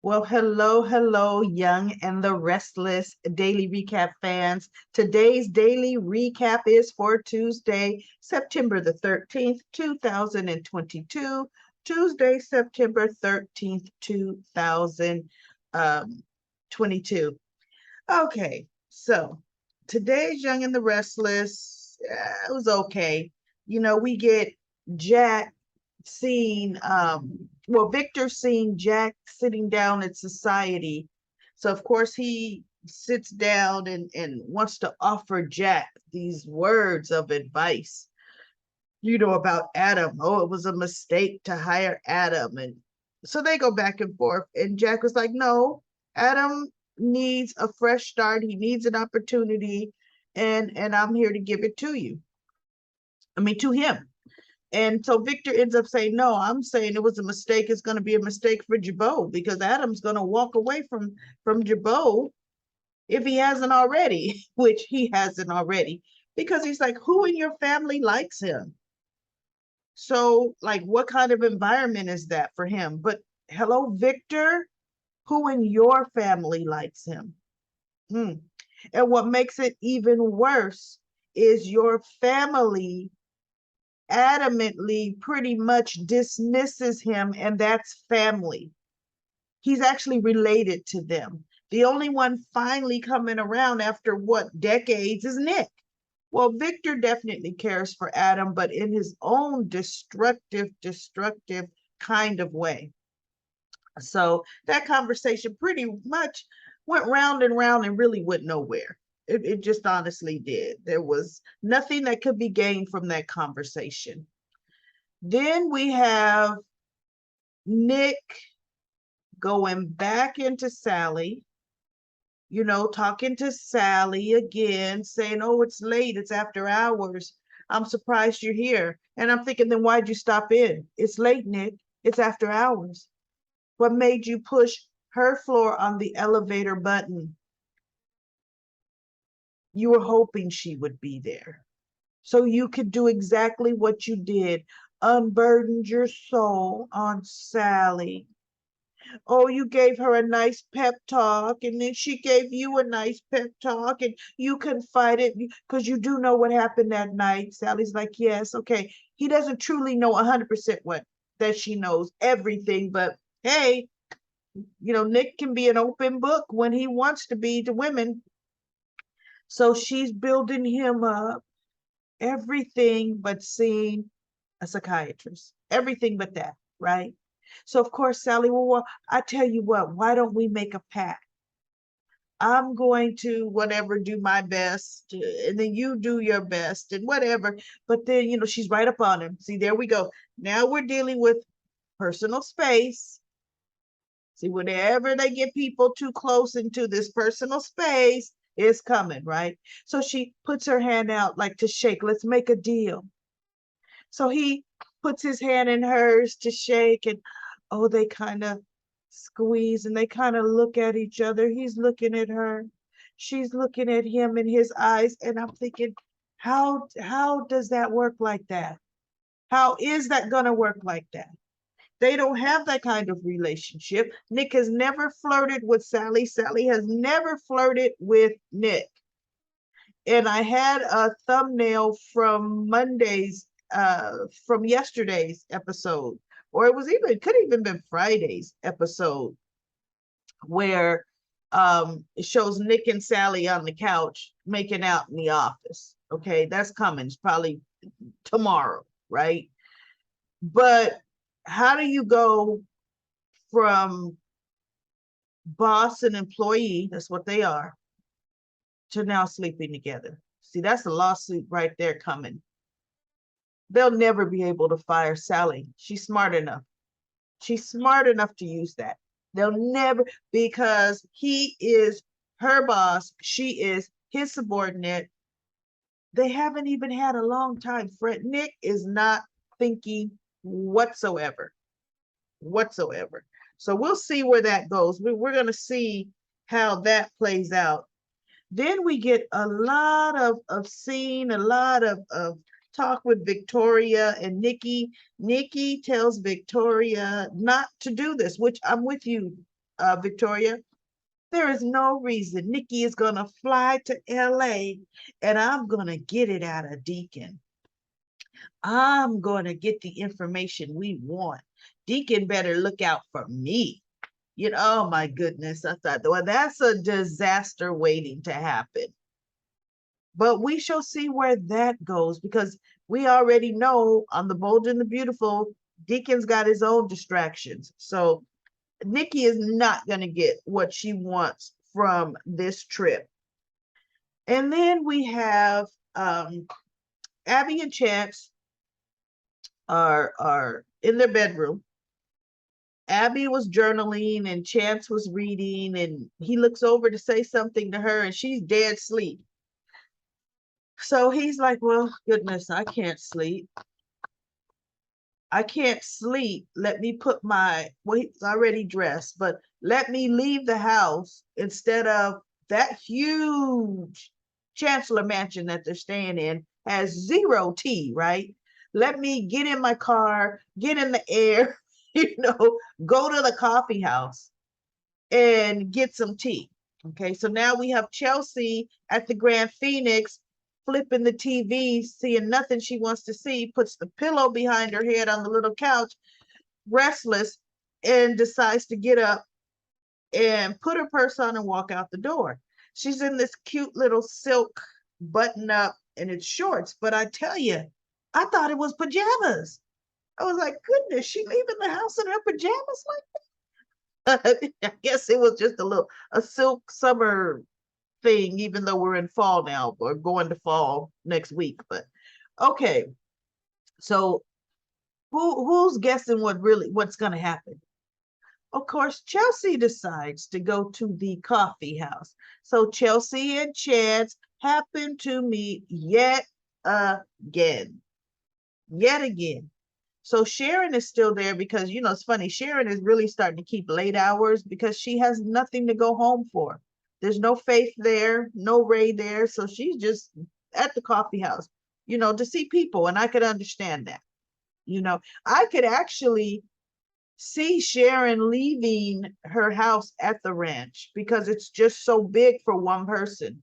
Well, hello, Young and the Restless Daily Recap fans. Today's daily recap is for Tuesday, September the 13th, 2022. Tuesday, September 13th, 2022. Okay, so today's Young and the Restless, it was okay. We get Jack seeing Victor seeing Jack sitting down at society. So of course he sits down and wants to offer Jack these words of advice, about Adam. Oh, it was a mistake to hire Adam. And so they go back and forth. And Jack was like, no, Adam needs a fresh start. He needs an opportunity. And I'm here to give it to you. I mean, to him. And so Victor ends up saying, no, I'm saying it was a mistake. It's going to be a mistake for Jabot because Adam's going to walk away from Jabot if he hasn't already, which he hasn't already, because he's like, who in your family likes him? So, like, what kind of environment is that for him? But hello, Victor, who in your family likes him? Hmm. And what makes it even worse is your family adamantly pretty much dismisses him, and that's family. He's actually related to them. The only one finally coming around after what decades is Nick. Well, Victor definitely cares for Adam, but in his own destructive kind of way. So that conversation pretty much went round and round and really went nowhere. It just honestly did. There was nothing that could be gained from that conversation. Then we have Nick going back into Sally, talking to Sally again, saying, oh, it's late, it's after hours. I'm surprised you're here. And I'm thinking, then why'd you stop in? It's late, Nick. It's after hours. What made you push her floor on the elevator button? You were hoping she would be there, so you could do exactly what you did, unburdened your soul on Sally. Oh, you gave her a nice pep talk, and then she gave you a nice pep talk, and you confided because you do know what happened that night. Sally's like, yes, okay. He doesn't truly know 100% what that she knows everything, but hey, Nick can be an open book when he wants to be to women. So she's building him up, everything but seeing a psychiatrist, everything but that, right? So of course, Sally, well, I tell you what, why don't we make a pact? I'm going to whatever do my best, and then you do your best, and whatever. But then, she's right up on him. See, there we go. Now we're dealing with personal space. See, whenever they get people too close into this personal space, it's coming, right? So she puts her hand out like to shake. Let's make a deal. So he puts his hand in hers to shake, and oh, they kind of squeeze and they kind of look at each other. He's looking at her. She's looking at him in his eyes. And I'm thinking, how does that work like that? How is that gonna work like that? They don't have that kind of relationship. Nick has never flirted with Sally. Sally has never flirted with Nick. And I had a thumbnail from yesterday's episode, or it could even been Friday's episode, where it shows Nick and Sally on the couch making out in the office. Okay, that's coming. It's probably tomorrow, right? But how do you go from boss and employee, that's what they are, to now sleeping together? See, that's a lawsuit right there coming. They'll never be able to fire Sally. She's smart enough. She's smart enough to use that. They'll never, because he is her boss. She is his subordinate. They haven't even had a long time. Nick is not thinking whatsoever. Whatsoever. So we'll see where that goes. We're going to see how that plays out. Then we get a lot of scene, a lot of talk with Victoria and Nikki. Nikki tells Victoria not to do this, which I'm with you, Victoria. There is no reason Nikki is going to fly to LA and I'm going to get it out of Deacon. I'm going to get the information we want. Deacon better look out for me. Oh my goodness. I thought, well, that's a disaster waiting to happen. But we shall see where that goes because we already know on The Bold and the Beautiful, Deacon's got his own distractions. So Nikki is not going to get what she wants from this trip. And then we have Abby and Chance are in their bedroom. Abby was journaling and Chance was reading, and he looks over to say something to her and she's dead asleep. So he's like, well, goodness, I can't sleep. I can't sleep. Let me put well, he's already dressed, but let me leave the house instead of that huge Chancellor mansion that they're staying in has zero tea, right? Let me get in my car, get in the air, go to the coffee house and get some tea. Okay, so now we have Chelsea at the Grand Phoenix flipping the TV, seeing nothing she wants to see, puts the pillow behind her head on the little couch, restless, and decides to get up and put her purse on and walk out the door. She's in this cute little silk button up and it's shorts, but I tell you, I thought it was pajamas. I was like, goodness, she leaving the house in her pajamas like that? I guess it was just a silk summer thing, even though we're in fall now or going to fall next week. But okay, so who's guessing what's going to happen? Of course, Chelsea decides to go to the coffee house. So Chelsea and Chance happen to meet yet again. Yet again. So Sharon is still there because, it's funny, Sharon is really starting to keep late hours because she has nothing to go home for. There's no Faith there, no Ray there. So she's just at the coffee house, to see people. And I could understand that. I could actually see Sharon leaving her house at the ranch because it's just so big for one person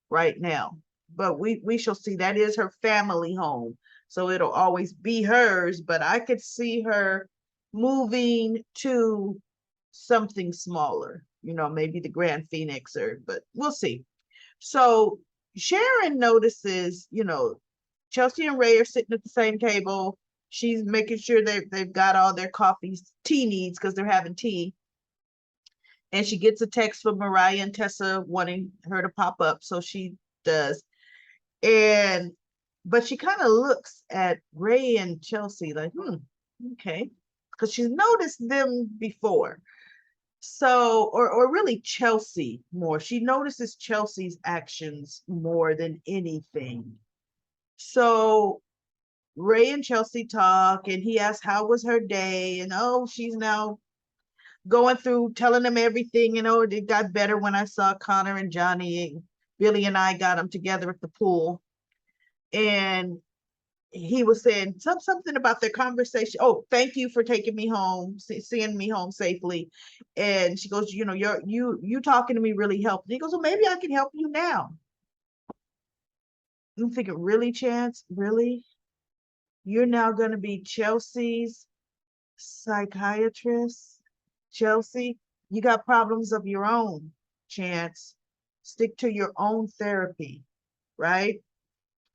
right now. But we shall see. That is her family home. So it'll always be hers, but I could see her moving to something smaller, maybe the Grand Phoenix but we'll see. So Sharon notices, Chelsea and Ray are sitting at the same table. She's making sure they've got all their tea needs because they're having tea. And she gets a text from Mariah and Tessa wanting her to pop up. So she does. But she kind of looks at Ray and Chelsea like, okay. Because she's noticed them before. So, or really Chelsea more. She notices Chelsea's actions more than anything. So Ray and Chelsea talk, and he asks how was her day, and she's now going through telling him everything. It got better when I saw Connor and Johnny, and Billy and I got them together at the pool, and he was saying something about their conversation. Oh, thank you for taking me home, seeing me home safely. And she goes, you talking to me really helped. And he goes, well, maybe I can help you now. I'm thinking, really, Chance? Really? You're now going to be Chelsea's psychiatrist? Chelsea, you got problems of your own, Chance. Stick to your own therapy, right?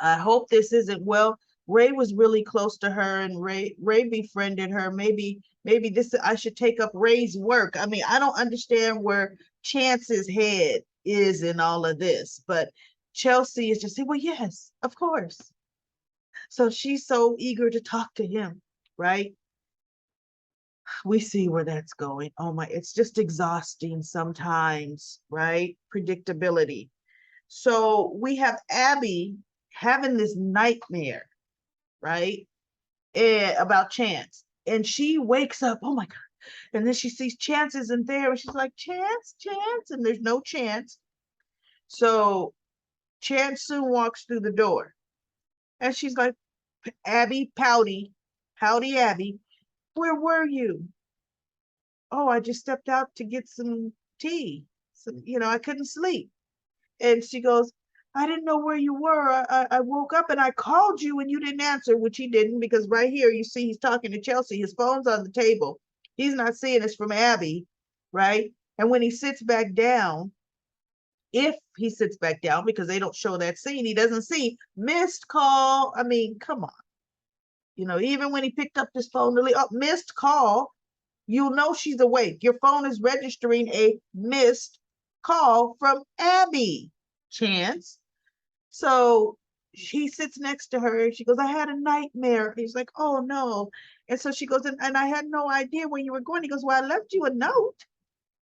I hope this isn't, well, Ray was really close to her and Ray befriended her. Maybe this, I should take up Ray's work. I mean, I don't understand where Chance's head is in all of this, but Chelsea is just saying, well, yes, of course. So she's so eager to talk to him, right? We see where that's going. Oh my, it's just exhausting sometimes, right? Predictability. So we have Abby having this nightmare, right? About Chance. And she wakes up, oh my God. And then she sees Chance isn't there. And she's like, Chance, Chance. And there's no Chance. So Chance soon walks through the door. And she's like, Abby, pouty Abby, where were you? oh, I just stepped out to get some tea. So, I couldn't sleep. And she goes, I didn't know where you were. I woke up and I called you and you didn't answer, which he didn't, because right here you see he's talking to Chelsea. His phone's on the table. He's not seeing it's from Abby, right? And when he sits back down, if he sits back down, because they don't show that scene, he doesn't see missed call. I mean, come on. Even when he picked up this phone to leave, oh, missed call, you'll know she's awake. Your phone is registering a missed call from Abby, Chance. So he sits next to her and she goes, I had a nightmare. He's like, oh no. And so she goes, and I had no idea where you were going. He goes, well, I left you a note.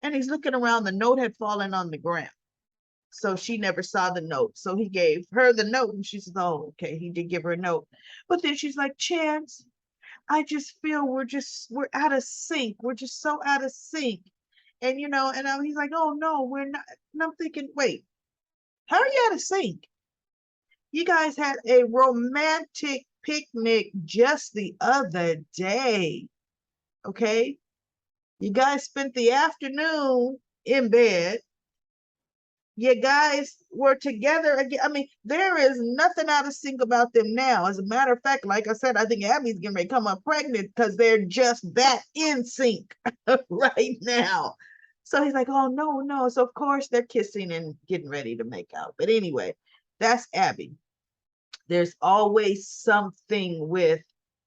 And he's looking around. The note had fallen on the ground. So she never saw the note. So he gave her the note and she says, oh, okay, he did give her a note. But then she's like, Chance, I just feel we're out of sync. We're just so out of sync. And he's like, oh no, we're not. And I'm thinking, wait, how are you out of sync? You guys had a romantic picnic just the other day. Okay. You guys spent the afternoon in bed. You guys were together again. I mean, there is nothing out of sync about them now. As a matter of fact, like I said, I think Abby's getting ready to come up pregnant because they're just that in sync right now. So he's like, oh, no, no. So, of course, they're kissing and getting ready to make out. But anyway, that's Abby. There's always something with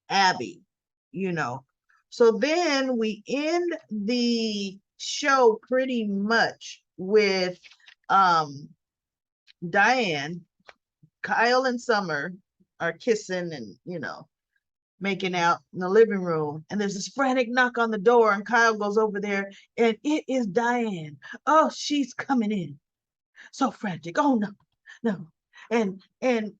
Abby, you know. So then we end the show pretty much with Diane. Kyle and Summer are kissing and, making out in the living room. And there's this frantic knock on the door, and Kyle goes over there, and it is Diane. Oh, she's coming in. So frantic. Oh, no, no. And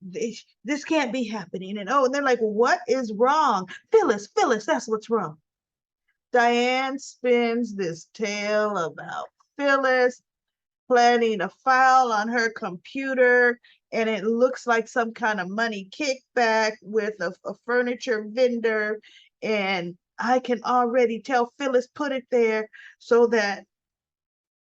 this can't be happening. And they're like, what is wrong? Phyllis, that's what's wrong. Diane spins this tale about Phyllis planning a file on her computer, and it looks like some kind of money kickback with a furniture vendor. And I can already tell Phyllis put it there so that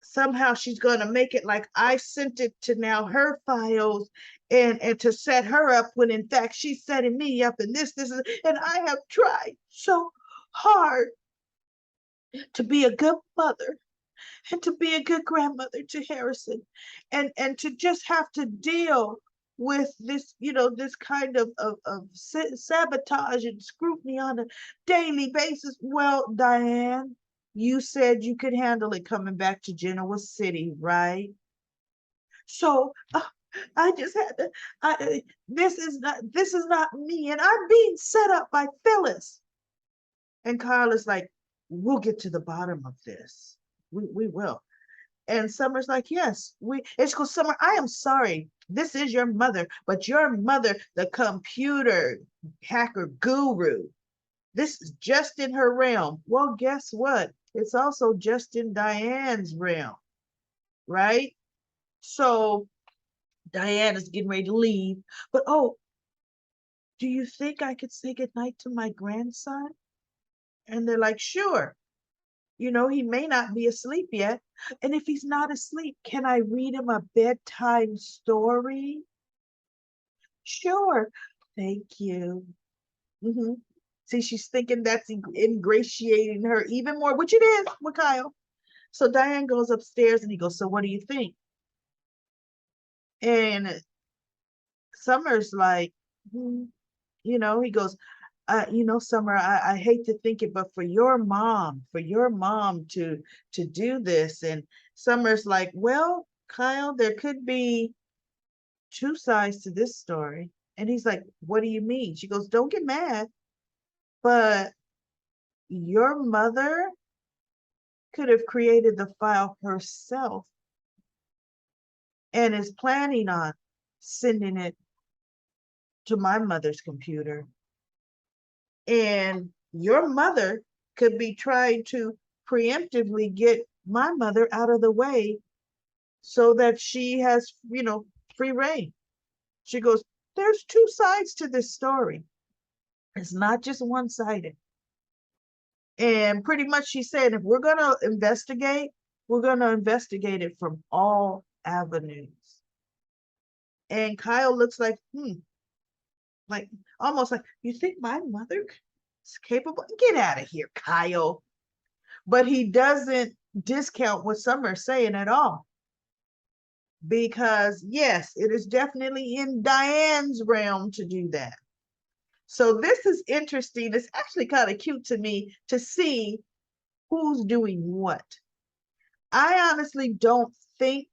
somehow she's going to make it like I sent it to now her files, and to set her up, when in fact she's setting me up. And this is, and I have tried so hard to be a good mother and to be a good grandmother to Harrison, and to just have to deal with this, this kind of sabotage and scrutiny on a daily basis. Well, Diane, you said you could handle it coming back to Genoa City, right? So I just had to. This is not me, and I'm being set up by Phyllis. And Carl is like, we'll get to the bottom of this. We will. And Summer's like, yes, and she goes, Summer, I am sorry. This is your mother, but your mother, the computer hacker guru, this is just in her realm. Well, guess what? It's also just in Diane's realm, right? So Diane is getting ready to leave. But do you think I could say goodnight to my grandson? And they're like, sure. He may not be asleep yet. And if he's not asleep, can I read him a bedtime story? Sure. Thank you. Mm-hmm. See, she's thinking that's ingratiating her even more, which it is with Kyle. So Diane goes upstairs and he goes, so what do you think? And Summer's like, he goes, Summer, I hate to think it, but for your mom to do this. And Summer's like, well, Kyle, there could be two sides to this story. And he's like, what do you mean? She goes, don't get mad, but your mother could have created the file herself and is planning on sending it to my mother's computer. And your mother could be trying to preemptively get my mother out of the way so that she has, free reign. She goes, there's two sides to this story. It's not just one-sided. And pretty much she said, if we're going to investigate, we're going to investigate it from all avenues. And Kyle looks like almost like, you think my mother is capable? Get out of here, Kyle. But he doesn't discount what Summer's saying at all. Because yes, it is definitely in Diane's realm to do that. So this is interesting. It's actually kind of cute to me to see who's doing what. I honestly don't think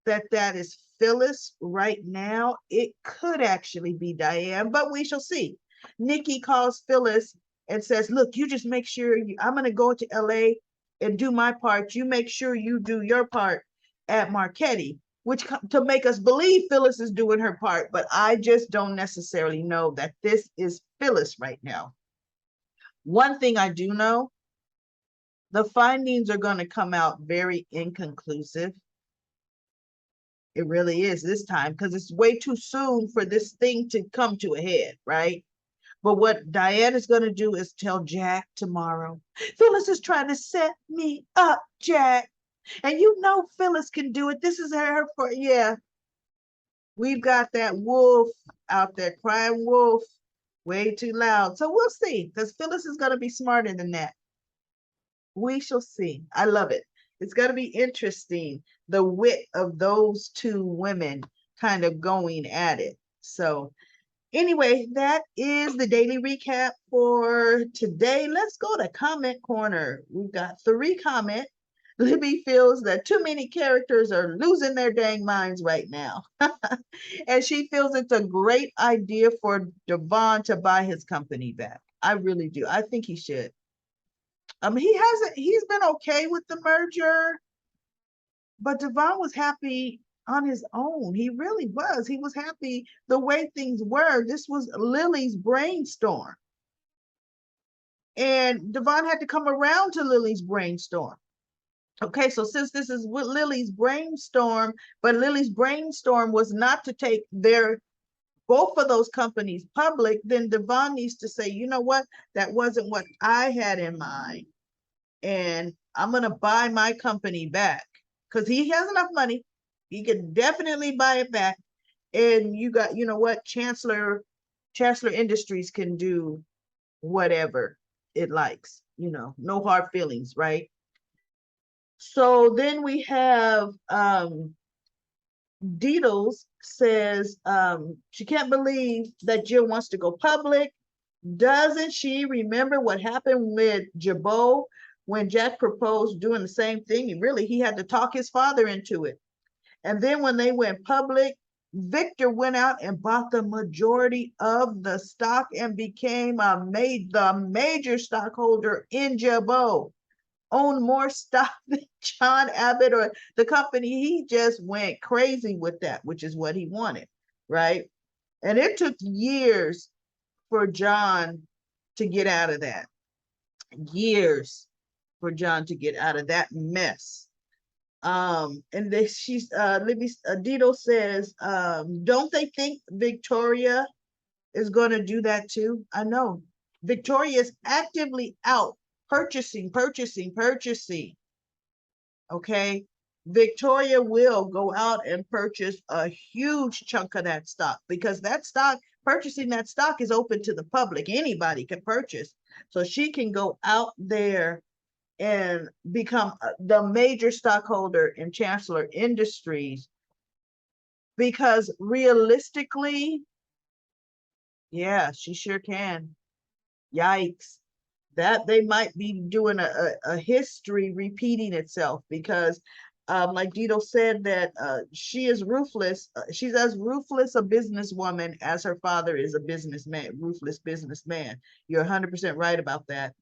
that is Phyllis right now. It could actually be Diane, but we shall see. Nikki calls Phyllis and says, look, you just make sure I'm going to go to LA and do my part. You make sure you do your part at Marquetti, which to make us believe Phyllis is doing her part, but I just don't necessarily know that this is Phyllis right now. One thing I do know, the findings are going to come out very inconclusive. It really is this time, because it's way too soon for this thing to come to a head, right? But what Diane is going to do is tell Jack tomorrow, Phyllis is trying to set me up, Jack. And you know Phyllis can do it. This is her for, yeah. We've got that wolf out there, crying wolf, way too loud. So we'll see, because Phyllis is going to be smarter than that. We shall see. I love it. It's going to be interesting, the wit of those two women kind of going at it. So anyway, that is the daily recap for today. Let's go to comment corner. We've got 3 comments. Libby feels that too many characters are losing their dang minds right now. And she feels it's a great idea for Devon to buy his company back. I really do. I think he should. He's been okay with the merger, but Devon was happy on his own. He really was. He was happy the way things were. This was Lily's brainstorm. And Devon had to come around to Lily's brainstorm. Okay, so since this is with Lily's brainstorm, but Lily's brainstorm was not to take both of those companies public, then Devon needs to say, you know what, that wasn't what I had in mind. And I'm going to buy my company back, because he has enough money. He could definitely buy it back. And you got, you know what, Chancellor Industries can do whatever it likes, no hard feelings, right? So then we have Deedles says she can't believe that Jill wants to go public. Doesn't she remember what happened with Jabot when Jack proposed doing the same thing? He had to talk his father into it. And then when they went public, Victor went out and bought the majority of the stock and became the major stockholder in Jabot. Owned more stock than John Abbott or the company. He just went crazy with that, which is what he wanted, right? And it took years for John to get out of that. Years for John to get out of that mess. And Libby Dito says, don't they think Victoria is going to do that too? I know Victoria is actively out purchasing. Okay, Victoria will go out and purchase a huge chunk of that stock, because purchasing that stock is open to the public. Anybody can purchase. So she can go out there and become the major stockholder in Chancellor Industries, because realistically, yeah, she sure can. Yikes. That they might be doing a history repeating itself, because like Dito said, that she is ruthless. She's as ruthless a businesswoman as her father is a businessman, ruthless businessman. You're 100% right about that.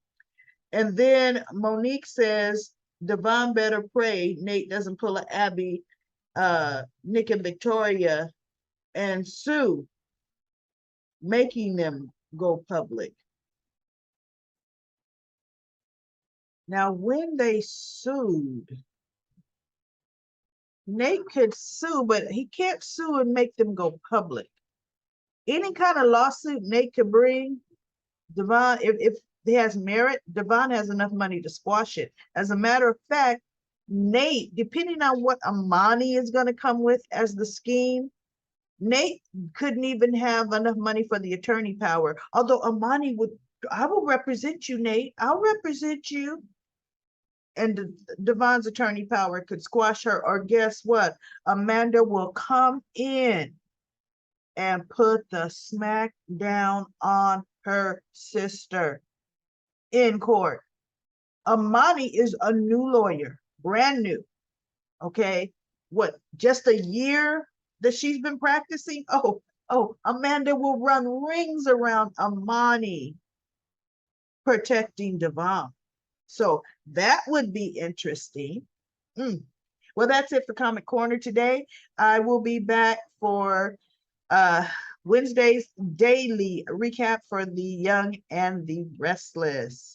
And then Monique says, Devon better pray Nate doesn't pull a Abby, Nick and Victoria and sue, making them go public. Now, when they sued, Nate could sue, but he can't sue and make them go public. Any kind of lawsuit Nate could bring, Devon, if has merit, Devon has enough money to squash it. As a matter of fact, Nate, depending on what Amani is going to come with as the scheme, Nate couldn't even have enough money for the attorney power. Although Amani would, I will represent you, Nate. I'll represent you. And Devon's attorney power could squash her. Or guess what? Amanda will come in and put the smack down on her sister in court. Amani is a new lawyer, brand new. Okay. What, just a year that she's been practicing? Oh, Amanda will run rings around Amani protecting Devon. So that would be interesting. Well, that's it for Comic Corner today. I will be back for Wednesday's daily recap for The Young and the Restless.